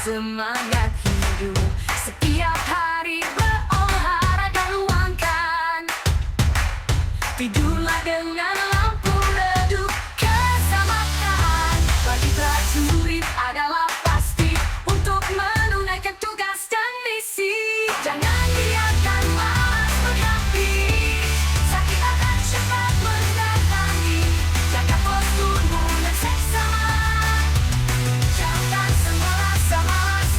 semangat hidup. Setiap hari berolahraga, luangkan tidurlah dengan lampu redup. Keselamatan bagi prajurit adalah pasti untuk menunaikan tugas dan misi. Jangan biarkan malas menghadapi, sakit akan cepat mendatangi. Jaga posturmu dan seksama, jauhkan semua rasa malas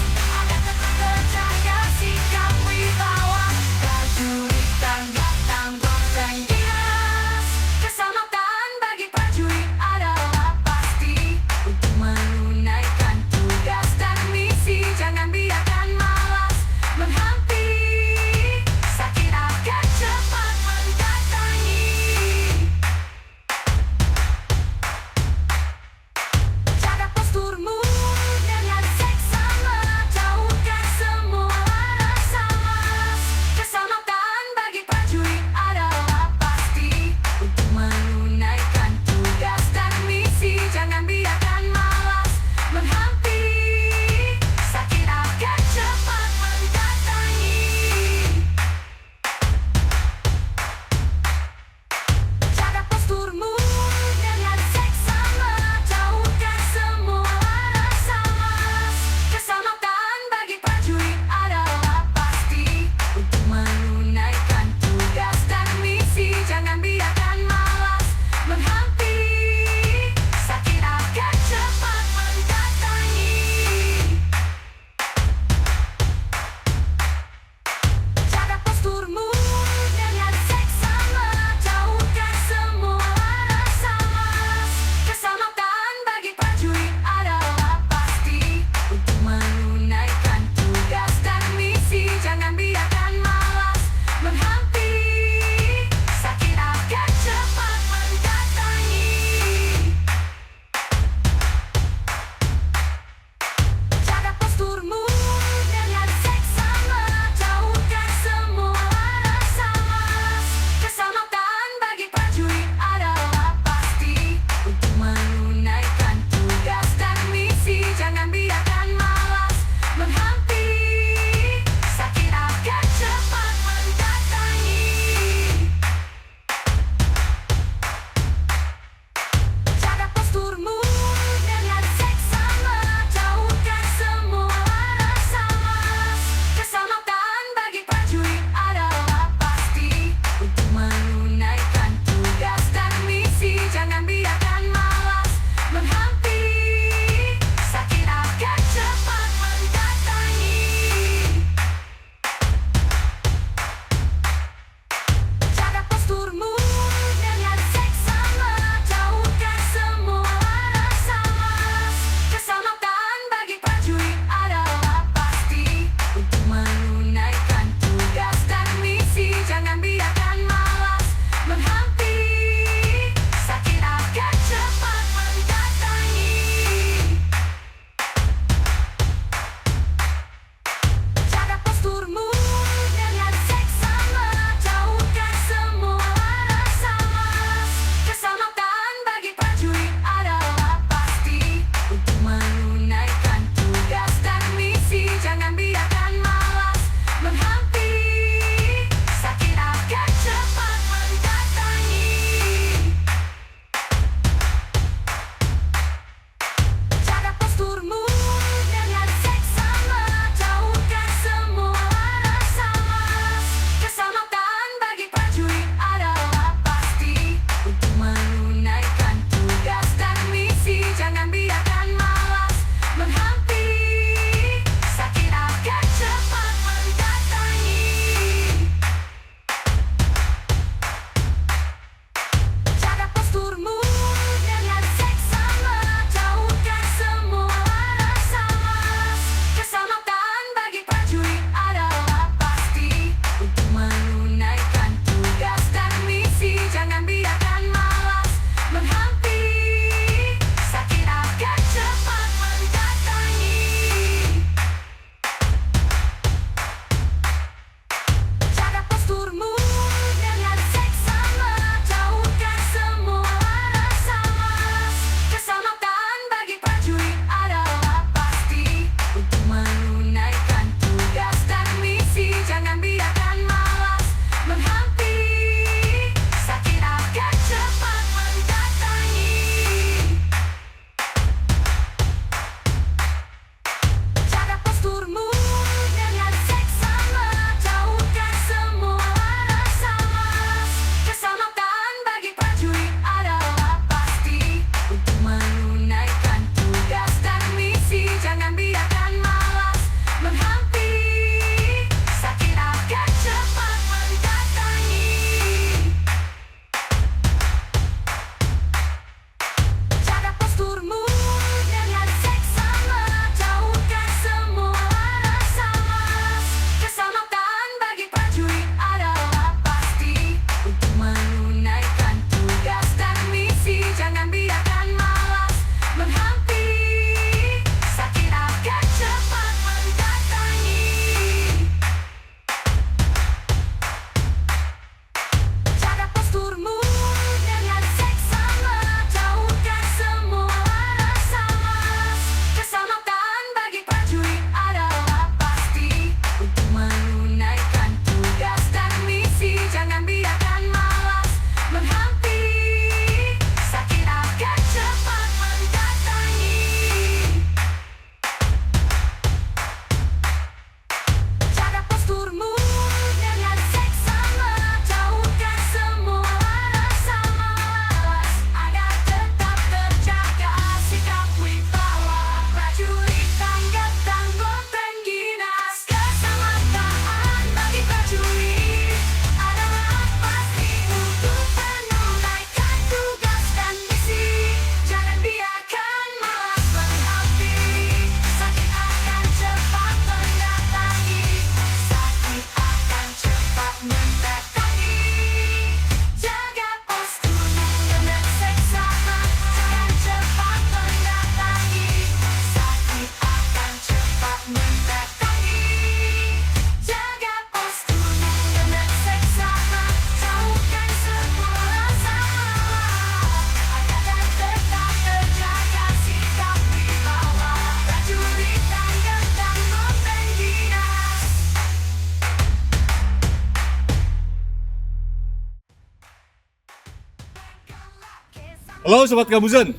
Halo Sobat Kabuzen,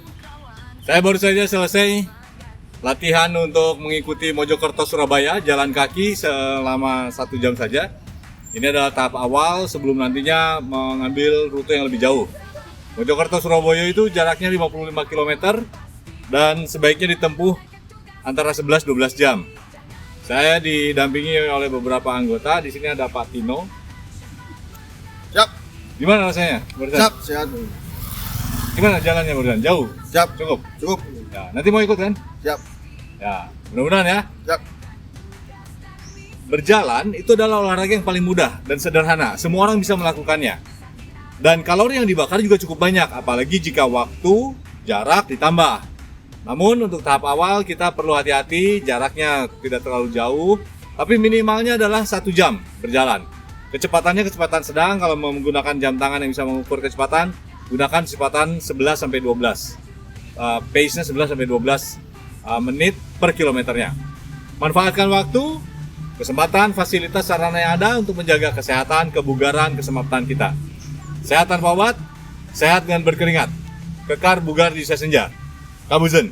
saya baru saja selesai latihan untuk mengikuti Mojokerto Surabaya jalan kaki selama 1 jam saja. Ini adalah tahap awal sebelum nantinya mengambil rute yang lebih jauh. Mojokerto Surabaya itu jaraknya 55 km dan sebaiknya ditempuh antara 11-12 jam. Saya didampingi oleh beberapa anggota. Di sini ada Pak Tino. Siap. Gimana rasanya? Siap, sehat. Gimana jalannya barusan? Jauh? Siap. Cukup. Ya, nanti mau ikut kan? Siap. Ya, mudah-mudahan ya. Siap. Berjalan itu adalah olahraga yang paling mudah dan sederhana. Semua orang bisa melakukannya. Dan kalori yang dibakar juga cukup banyak, apalagi jika waktu, jarak ditambah. Namun untuk tahap awal kita perlu hati-hati, jaraknya tidak terlalu jauh, tapi minimalnya adalah 1 jam berjalan. Kecepatannya kecepatan sedang. Kalau menggunakan jam tangan yang bisa mengukur kecepatan, gunakan kecepatan 11-12. Pace-nya 11-12 menit per kilometernya. Manfaatkan waktu, kesempatan, fasilitas, sarana yang ada untuk menjaga kesehatan, kebugaran, keselamatan kita. Sehat tanpa obat, sehat dengan berkeringat. Kekar bugar di usia senja. Kabuzen.